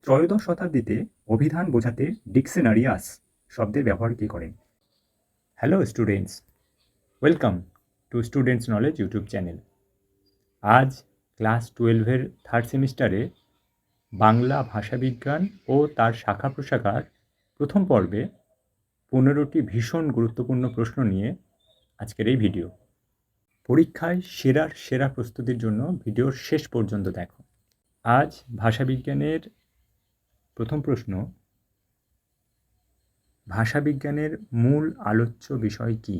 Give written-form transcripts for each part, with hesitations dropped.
ত্রয়োদশ শতাব্দীতে অভিধান বোঝাতে ডিকশনারিয়াস শব্দের ব্যবহার কে করেন? Hello students, welcome to students knowledge YouTube channel. আজ ক্লাস 12-এর থার্ড সেমিস্টারে বাংলা ভাষাবিজ্ঞান ও তার শাখা প্রশাখার প্রথম পর্বে 15টি ভীষণ গুরুত্বপূর্ণ প্রশ্ন নিয়ে আজকের এই ভিডিও। পরীক্ষায় সেরা প্রস্তুতির জন্য ভিডিওর শেষ পর্যন্ত দেখো। আজ ভাষাবিজ্ঞানের প্রথম প্রশ্ন, ভাষাবিজ্ঞানের মূল আলোচ্য বিষয় কী?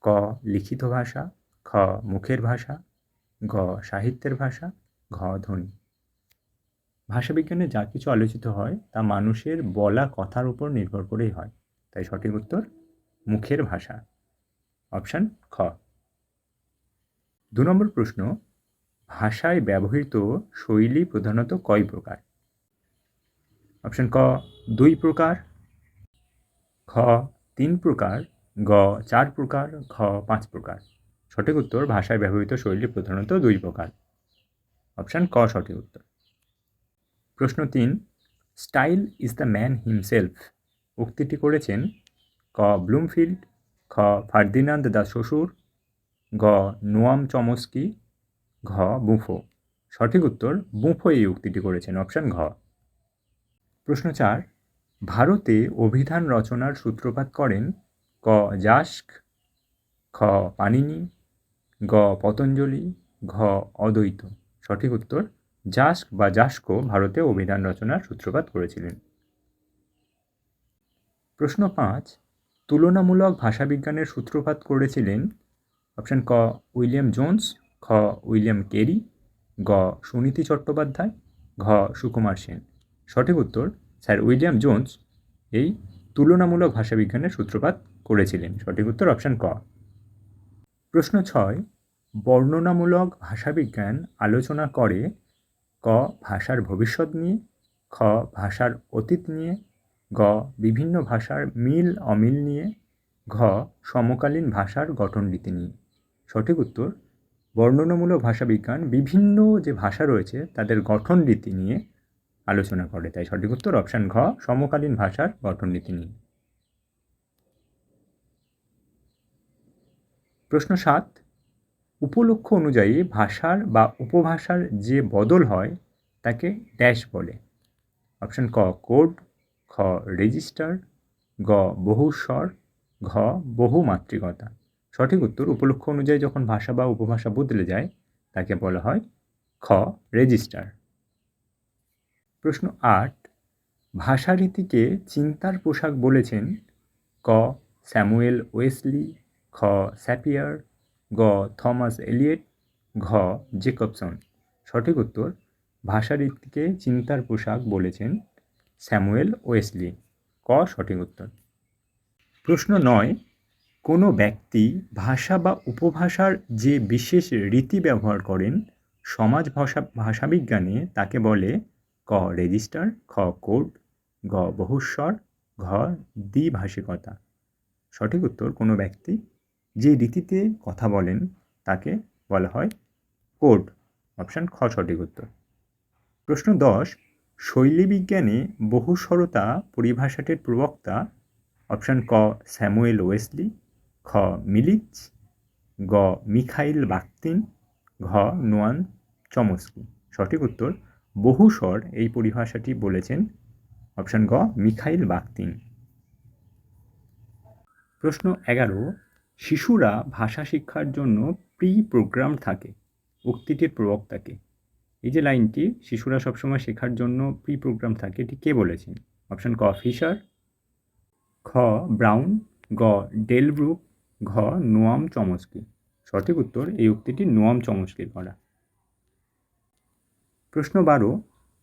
ক. লিখিত ভাষা, খ. মুখের ভাষা, গ. সাহিত্যের ভাষা, ঘ. ধ্বনি। ভাষাবিজ্ঞানে যা কিছু আলোচিত হয় তা মানুষের বলা কথার উপর নির্ভর করেই হয়, তাই সঠিক উত্তর মুখের ভাষা, অপশান খ। 2 নম্বর প্রশ্ন, ভাষায় ব্যবহৃত শৈলী প্রধানত কয় প্রকার? অপশান ক 2 প্রকার, খ 3 প্রকার, গ 4 প্রকার, ঘ 5 প্রকার। সঠিক উত্তর ভাষায় ব্যবহৃত শৈলী প্রধানত 2 প্রকার, অপশান ক সঠিক উত্তর। প্রশ্ন 3, style is the man himself উক্তিটি করেছেন ক. ব্লুমফিল্ড, খ. ফার্দিনান্দ দা শ্বশুর, গ. নোয়াম চমস্কি, ঘ. বুফো। সঠিক উত্তর বুফো এই উক্তিটি করেছেন, অপশান ঘ। প্রশ্ন 4, ভারতে অভিধান রচনার সূত্রপাত করেন ক. যাস্ক, খ. পাণিনি, গ. পতঞ্জলি, ঘ. অদ্বৈত। সঠিক উত্তর যাস্ক বা যাস্ক ভারতে অভিধান রচনার সূত্রপাত করেছিলেন। প্রশ্ন 5, তুলনামূলক ভাষাবিজ্ঞানের সূত্রপাত করেছিলেন অপশান ক. উইলিয়াম জোন্স, খ. উইলিয়াম কেরি, গ. সুনীতি চট্টোপাধ্যায়, ঘ. সুকুমার সেন। সঠিক উত্তর স্যার উইলিয়াম জোন্স এই তুলনামূলক ভাষাবিজ্ঞানের সূত্রপাত করেছিলেন, সঠিক উত্তর অপশান ক। প্রশ্ন 6, বর্ণনামূলক ভাষাবিজ্ঞান আলোচনা করে ক. ভাষার ভবিষ্যৎ নিয়ে, খ. ভাষার অতীত নিয়ে, গ. বিভিন্ন ভাষার মিল অমিল নিয়ে, ঘ. সমকালীন ভাষার গঠনরীতি নিয়ে। সঠিক উত্তর বর্ণনামূলক ভাষাবিজ্ঞান বিভিন্ন যে ভাষা রয়েছে তাদের গঠনরীতি নিয়ে আলোচনা করে, তাই সঠিক উত্তর অপশান ঘ সমকালীন ভাষার গঠনরীতি নিয়ে। প্রশ্ন 7, উপলক্ষ অনুযায়ী ভাষার বা উপভাষার যে বদল হয় তাকে ড্যাশ বলে? অপশান ক. কোড, খ. রেজিস্টার, গ. বহুস্বর, ঘ. বহুমাত্রিকতা। সঠিক উত্তর উপলক্ষ অনুযায়ী যখন ভাষা বা উপভাষা বদলে যায় তাকে বলা হয় খ. রেজিস্টার। প্রশ্ন 8, ভাষারীতিকে চিন্তার পোশাক বলেছেন ক. স্যামুয়েল ওয়েসলি, খ. স্যাপিয়ার, গ. থমাস এলিয়েট, ঘ. জেকবসন। সঠিক উত্তর ভাষারীতিকে চিন্তার পোশাক বলেছেন স্যামুয়েল ওয়েসলি, ক সঠিক উত্তর। প্রশ্ন 9, কোনো ব্যক্তি ভাষা বা উপভাষার যে বিশেষ রীতি ব্যবহার করেন সমাজ ভাষাবিজ্ঞানে তাকে বলে ক. রেজিস্টার, খ. কোড, গ. বহুস্বর, ঘ. দ্বিভাষিকতা। সঠিক উত্তর কোনো ব্যক্তি যে রীতিতে কথা বলেন তাকে বলা হয় কোড, অপশান খ সঠিক উত্তর। প্রশ্ন 10, শৈলীবিজ্ঞানে বহুস্বরতা পরিভাষাটির প্রবক্তা অপশান ক. স্যামুয়েল ওয়েসলি, খ. মিলিচ, গ. মিখাইল বাখতিন, ঘ. Noam Chomsky. সঠিক উত্তর বহুস্বর এই পরিভাষাটি বলেছেন অপশান গ. মিখাইল বাখতিন। প্রশ্ন 11, শিশুরা ভাষা শিক্ষার জন্য প্রি প্রোগ্রাম থাকে উক্তিটির প্রবক্তাকে? এই যে লাইনটি শিশুরা সবসময় শেখার জন্য প্রি প্রোগ্রাম থাকে, এটি কে বলেছেন? অপশান ক. ফিশার, খ. ব্রাউন, গ. ডেলব্রুক, ঘ. Noam Chomsky. সঠিক উত্তর এই উক্তিটি নোয়াম চমস্কির করা। প্রশ্ন 12,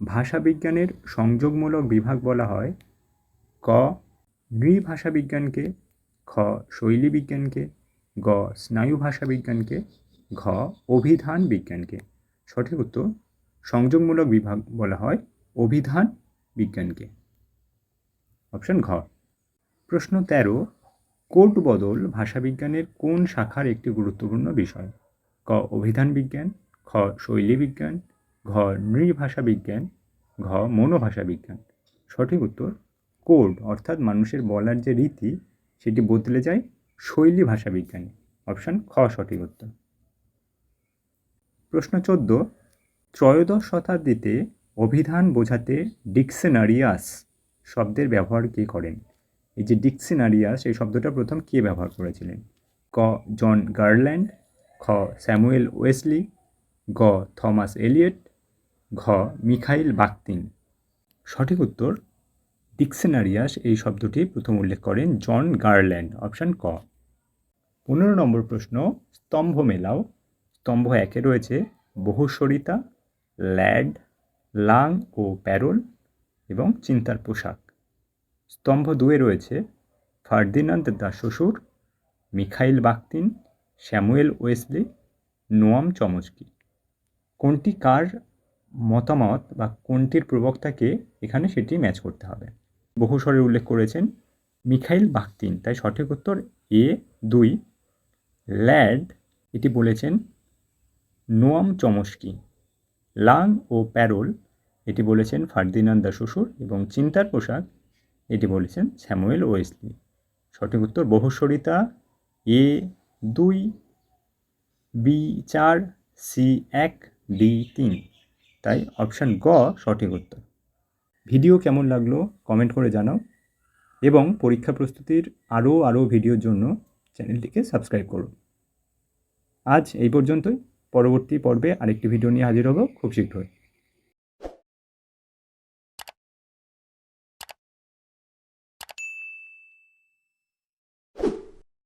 ভাষাবিজ্ঞানের সংযোগমূলক বিভাগ বলা হয় ক. নৃভাষাবিজ্ঞানকে, খ. শৈলী বিজ্ঞানকে, গ. স্নায়ু ভাষাবিজ্ঞানকে, ঘ. অভিধান বিজ্ঞানকে। সঠিক উত্তর সংযোগমূলক বিভাগ বলা হয় অভিধান বিজ্ঞানকে, অপশান ঘ। প্রশ্ন 13, কোড বদল ভাষাবিজ্ঞানের কোন শাখার একটি গুরুত্বপূর্ণ বিষয়? ক. অভিধান বিজ্ঞান, খ. শৈলী বিজ্ঞান, ঘ. নৃভাষা বিজ্ঞান, ঘ মনোভাষা বিজ্ঞান। সঠিক উত্তর কোড, অর্থাৎ মানুষের বলার যে রীতি সেটি বদলে যায় শৈলী ভাষা বিজ্ঞানে। অপশান খ সঠিক উত্তর। প্রশ্ন 14, ত্রয়োদশ শতাব্দীতে অভিধান বোঝাতে ডিকশনারিয়াস শব্দের ব্যবহার কে করেন? এই যে ডিকশনারিয়াস এই শব্দটা প্রথম কে ব্যবহার করেছিলেন? ক জন গার্ল্যান্ড, খ স্যামুয়েল ওয়েসলি, গ থমাস এলিয়ট, ঘ মিখাইল বাখতিন। সঠিক উত্তর ডিকশনারিয়াস এই শব্দটি প্রথম উল্লেখ করেন জন গার্ল্যান্ড। অপশান ক। 15 নম্বর প্রশ্ন, স্তম্ভ মেলাও। স্তম্ভ 1-এ রয়েছে বহুস্বরিতা, ল্যাড, লাং ও প্যারোল এবং চিন্তার পোশাক। স্তম্ভ 2-এ রয়েছে Ferdinand de Saussure, Mikhail Bakhtin, Samuel Wesley, Noam Chomsky. কোনটি কার মতামত বা কোনটির প্রবক্তাকে এখানে সেটি ম্যাচ করতে হবে। বহুস্বরে উল্লেখ করেছেন মিখাইল বাখতিন, তাই সঠিক উত্তর এ 2। ল্যাড এটি বলেছেন নোয়াম চমস্কি। লাং ও প্যারোল এটি বলেছেন ফার্দিনান্দ দ্য শ্বশুর এবং চিন্তার পোশাক এটি বলেছেন স্যামুয়েল ওয়েসলি। সঠিক উত্তর বহুস্বরিতা এ 2, বি 4, সি 1, ডি 3, তাই অপশান গ সঠিক উত্তর। ভিডিও কেমন লাগলো কমেন্ট করে জানাও এবং পরীক্ষা প্রস্তুতির আরও ভিডিওর জন্য চ্যানেলটিকে সাবস্ক্রাইব করুন। আজ এই পর্যন্তই। পরবর্তী পর্বে আরেকটি ভিডিও নিয়ে হাজির হব খুব শীঘ্রই।